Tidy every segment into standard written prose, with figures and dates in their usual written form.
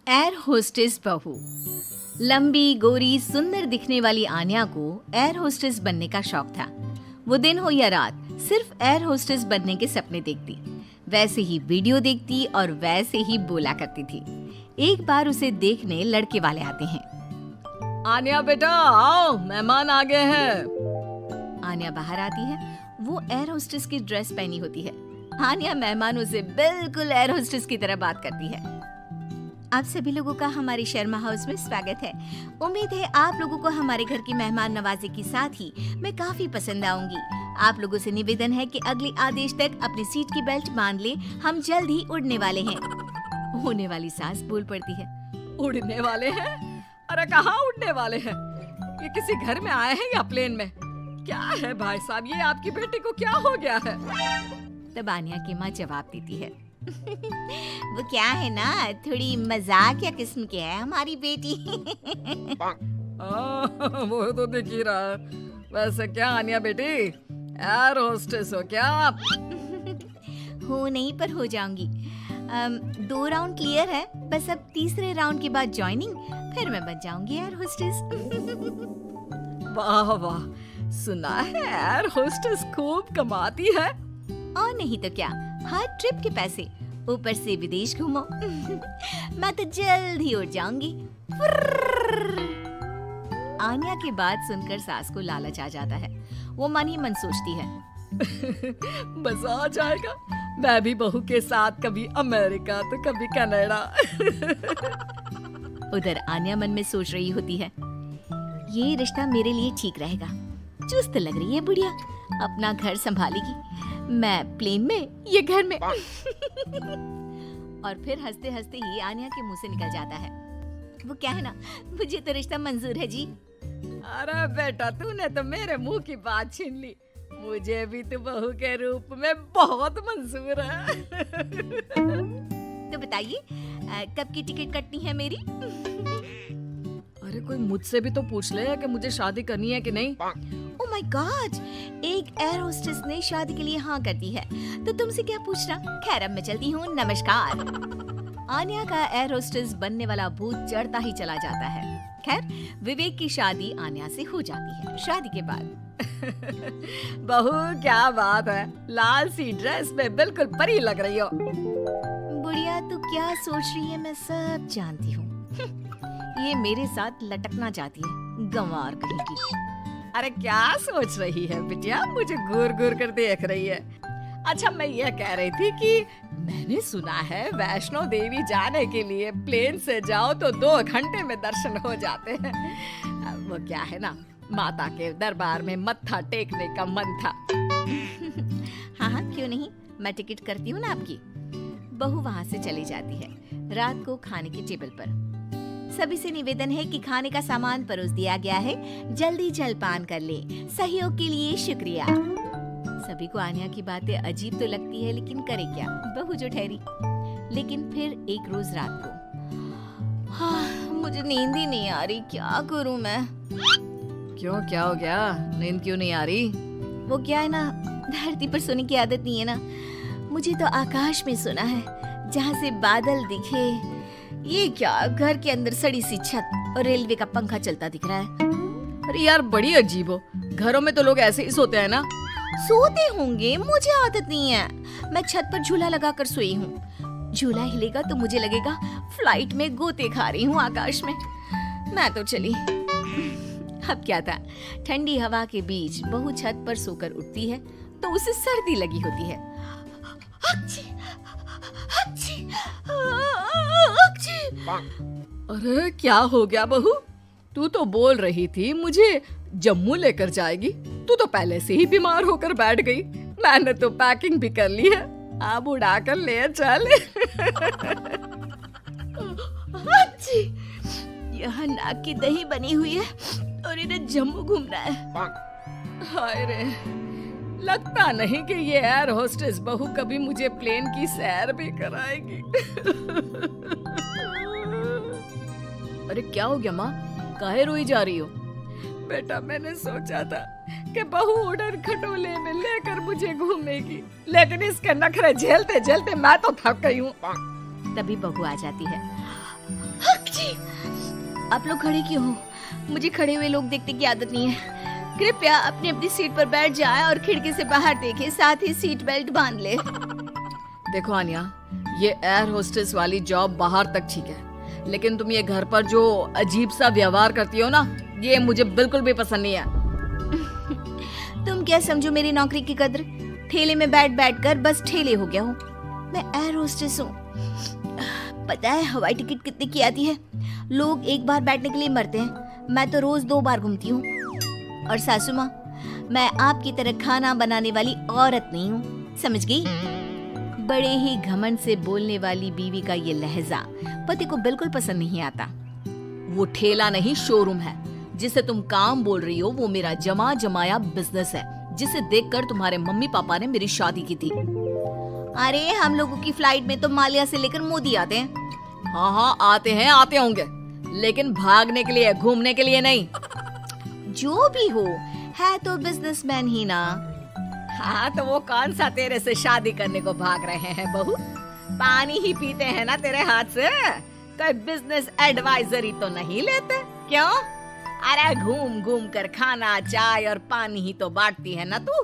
Air hostess बहू। लंबी, गोरी, सुंदर दिखने वाली आन्या को एयर होस्टेस बनने का शौक था। वो दिन हो या रात सिर्फ एयर होस्टेस बनने के सपने देखती, वैसे ही वीडियो देखती और वैसे ही बोला करती थी। एक बार उसे देखने लड़के वाले आते हैं। आन्या बेटा आओ, मेहमान आ गए हैं। आन्या बाहर आती है। वो एयर होस्टेस की ड्रेस पहनी होती है। आन्या मेहमानों से बिल्कुल एयर होस्टेस की तरह बात करती है। आप सभी लोगों का हमारे शर्मा हाउस में स्वागत है। उम्मीद है आप लोगों को हमारे घर की मेहमान नवाजी के साथ ही मैं काफी पसंद आऊंगी। आप लोगों से निवेदन है कि अगले आदेश तक अपनी सीट की बेल्ट बांध ले, हम जल्द ही उड़ने वाले हैं। होने वाली सास बोल पड़ती है। उड़ने वाले हैं? अरे कहाँ उड़ने वाले हैं? ये किसी घर में आए हैं या प्लेन में? क्या है भाई साहब, ये आपकी बेटी को क्या हो गया है? तब आन्या की माँ जवाब देती है। वो क्या है ना, थोड़ी मजाकिया किस्म की है हमारी बेटी। वो तो दिख ही रहा है। वैसे क्या आन्या बेटी, एयर होस्टेस हो क्या आप? हो नहीं, पर हो जाऊंगी। 2 राउंड क्लियर है, बस अब तीसरे राउंड के बाद ज्वाइनिंग, फिर मैं बन जाऊंगी एयर होस्टेस। वाह वाह, सुना है एयर होस्टेस खूब कमाती है। और नहीं तो क्या, हर ट्रिप के पैसे, ऊपर से विदेश घूमो। मैं तो जल्द ही उड़ जाऊंगी। आन्या की बात सुनकर सास को लालच आ जाता है। वो मन ही मन सोचती है, मजा आ जाएगा, मैं भी बहू के साथ कभी अमेरिका तो कभी कनाडा। उधर आन्या मन में सोच रही होती है, ये रिश्ता मेरे लिए ठीक रहेगा। चुस्त लग रही है बुढ़िया, अपना घर संभालेगी, मैं प्लेन में, ये घर में। और फिर हंसते हंसते ही आन्या के मुंह से निकल जाता है, वो क्या है ना, मुझे तो रिश्ता मंजूर है जी। अरे बेटा, तूने तो मेरे मुंह की बात छीन ली। मुझे भी तो बहू के रूप में बहुत मंजूर है। तो बताइए कब की टिकट कटनी है मेरी? अरे कोई मुझसे भी तो पूछ ले कि मुझे शादी करनी है कि नहीं। ओह माय गॉड, एक एयर होस्टेस ने शादी के लिए हाँ कर दी है, तो तुमसे क्या पूछना। खैर अब मैं चलती हूँ, नमस्कार। आन्या का एयर होस्टेस बनने वाला भूत चढ़ता ही चला जाता है। खैर विवेक की शादी आन्या से हो जाती है। शादी के बाद बहू क्या बात है, लाल सी ड्रेस में बिल्कुल परी लग रही हो। बुढ़िया तू क्या सोच रही है मैं सब जानती हूँ। ये मेरे साथ लटकना चाहती है, गंवार कहेगी। अरे क्या सोच रही है बिटिया, मुझे घूर घूर कर देख रही है। अच्छा मैं ये कह रही थी कि मैंने सुना है वैष्णो देवी जाने के लिए प्लेन से जाओ तो 2 घंटे में दर्शन हो जाते हैं। वो क्या है ना, माता के दरबार में मत्था टेकने का मन था। हाँ हाँ क्यों नहीं, मैं टिकट करती हूँ ना आपकी। बहू वहाँ से चली जाती है। रात को खाने की टेबल पर सभी से निवेदन है कि खाने का सामान परोस दिया गया है, जल्दी जलपान कर ले। सहयोग के लिए शुक्रिया। सभी को आन्या की बातें अजीब तो लगती है, लेकिन करे क्या, बहू जो ठहरी। लेकिन फिर एक रोज रात को, हाँ मुझे नींद ही नहीं आ रही, क्या करूं मैं। क्यों, क्या हो गया, नींद क्यों नहीं आ रही? वो क्या है ना, धरती पर सोने की आदत नहीं है ना, मुझे तो आकाश में सोना है, जहाँ से बादल दिखे। ये क्या, घर के अंदर सड़ी सी छत और रेलवे का पंखा चलता दिख रहा है। अरे यार बड़ी अजीब हो, घरों में तो लोग ऐसे ही सोते हैं ना। सोते होंगे, मुझे आदत नहीं है। मैं छत पर झूला लगाकर सोई हूँ। झूला हिलेगा तो मुझे लगेगा फ्लाइट में गोते खा रही हूँ आकाश में। मैं तो चली। अब क्या था, ठंडी हवा के बीच बहू छत पर सोकर उठती है तो उसे सर्दी लगी होती है। अच्छी, अच्छी, अच्छी। अरे क्या हो गया बहू, तू तो बोल रही थी मुझे जम्मू लेकर जाएगी, तू तो पहले से ही बीमार होकर बैठ गई। मैंने तो पैकिंग भी कर ली है, अब उड़ा कर ले चल। अच्छी, यहाँ नाक की दही बनी हुई है और इन्हें जम्मू घूमना है। हाय रे, लगता नहीं कि ये एयर होस्टेस बहू कभी मुझे प्लेन की सैर भी कराएगी। अरे क्या हो गया माँ, काहे रोई जा रही हो? बेटा मैंने सोचा था कि बहू उड़न खटोले में लेकर मुझे घूमेगी, लेकिन इसके नखरे झेलते झेलते मैं तो थक गई हूँ। तभी बहू आ जाती है। जी, आप लोग खड़े क्यों हो? मुझे खड़े हुए लोग देखने की आदत नहीं है। कृपया अपनी अपनी सीट पर बैठ जाए और खिड़की से बाहर देखें, साथ ही सीट बेल्ट बांध ले। देखो आन्या, ये एयर होस्टेस वाली जॉब बाहर तक ठीक है, लेकिन तुम ये घर पर जो अजीब सा व्यवहार करती हो ना, ये मुझे बिल्कुल भी पसंद नहीं है। तुम क्या समझो मेरी नौकरी की कद्र? ठेले में बैठ बैठ कर बस ठेले हो गया हूँ। मैं एयर होस्टेस हूँ। पता है हवाई टिकट कितने की आती है? लोग एक बार बैठने के लिए मरते हैं, मैं तो रोज 2 बार घूमती हूँ। और सासू माँ, मैं आपकी तरह खाना बनाने वाली औरत नहीं हूँ, समझ गई? बड़े ही घमंड से बोलने वाली बीवी का ये लहजा पति को बिल्कुल पसंद नहीं आता। वो ठेला नहीं, शोरूम है। जिसे तुम काम बोल रही हो वो मेरा जमा जमाया बिजनेस है, जिसे देखकर तुम्हारे मम्मी पापा ने मेरी शादी की थी। अरे हम लोगों की फ्लाइट में तो माल्या से लेकर मोदी आते हैं। हाँ आते होंगे, लेकिन भागने के लिए, घूमने के लिए नहीं। जो भी हो, है तो बिजनेसमैन ही ना। हाँ तो वो कौन सा तेरे से शादी करने को भाग रहे हैं बहू? पानी ही पीते हैं ना तेरे हाथ से, कोई बिजनेस एडवाइजरी तो नहीं लेते क्यों? अरे घूम घूम कर खाना, चाय और पानी ही तो बांटती है ना तू।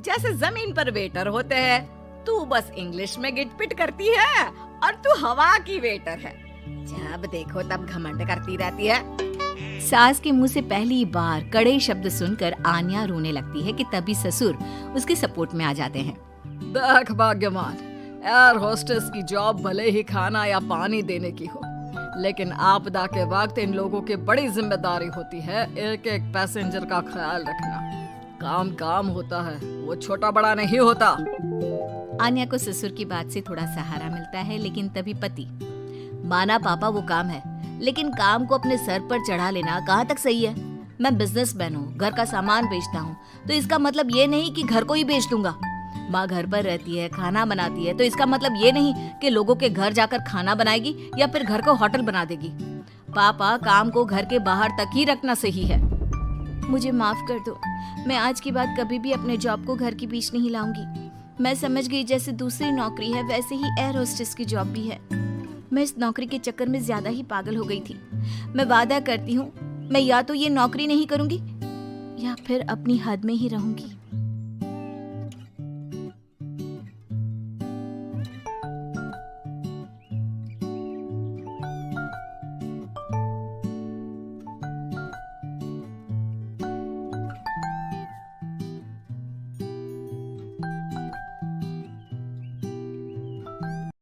जैसे जमीन पर वेटर होते हैं, तू बस इंग्लिश में गिटपिट करती है और तू हवा की वेटर है। जब देखो तब घमंड करती रहती है। सास के मुंह से पहली बार कड़े शब्द सुनकर आन्या रोने लगती है कि तभी ससुर उसके सपोर्ट में आ जाते हैं। देख भाग्यवान, एयर होस्टेस की जॉब भले ही खाना या पानी देने की हो, लेकिन आपदा के वक्त इन लोगों की बड़ी जिम्मेदारी होती है एक एक पैसेंजर का ख्याल रखना। काम काम होता है, वो छोटा बड़ा नहीं होता। आन्या को ससुर की बात से थोड़ा सहारा मिलता है, लेकिन तभी पति, माना पापा वो काम है, लेकिन काम को अपने सर पर चढ़ा लेना कहाँ तक सही है? मैं बिजनेसमैन हूँ, घर का सामान बेचता हूँ, तो इसका मतलब ये नहीं कि घर को ही बेच दूंगा। माँ घर पर रहती है, खाना बनाती है, तो इसका मतलब ये नहीं कि लोगों के घर जाकर खाना बनाएगी या फिर घर को होटल बना देगी। पापा, काम को घर के बाहर तक ही रखना सही है। मुझे माफ कर दो, मैं आज के बाद कभी भी अपने जॉब को घर के बीच नहीं लाऊंगी। मैं समझ गई जैसे दूसरी नौकरी है वैसे ही एयर होस्टेस की जॉब भी है। मैं इस नौकरी के चक्कर में ज्यादा ही पागल हो गई थी। मैं वादा करती हूँ, मैं या तो ये नौकरी नहीं करूंगी या फिर अपनी हद में ही रहूंगी।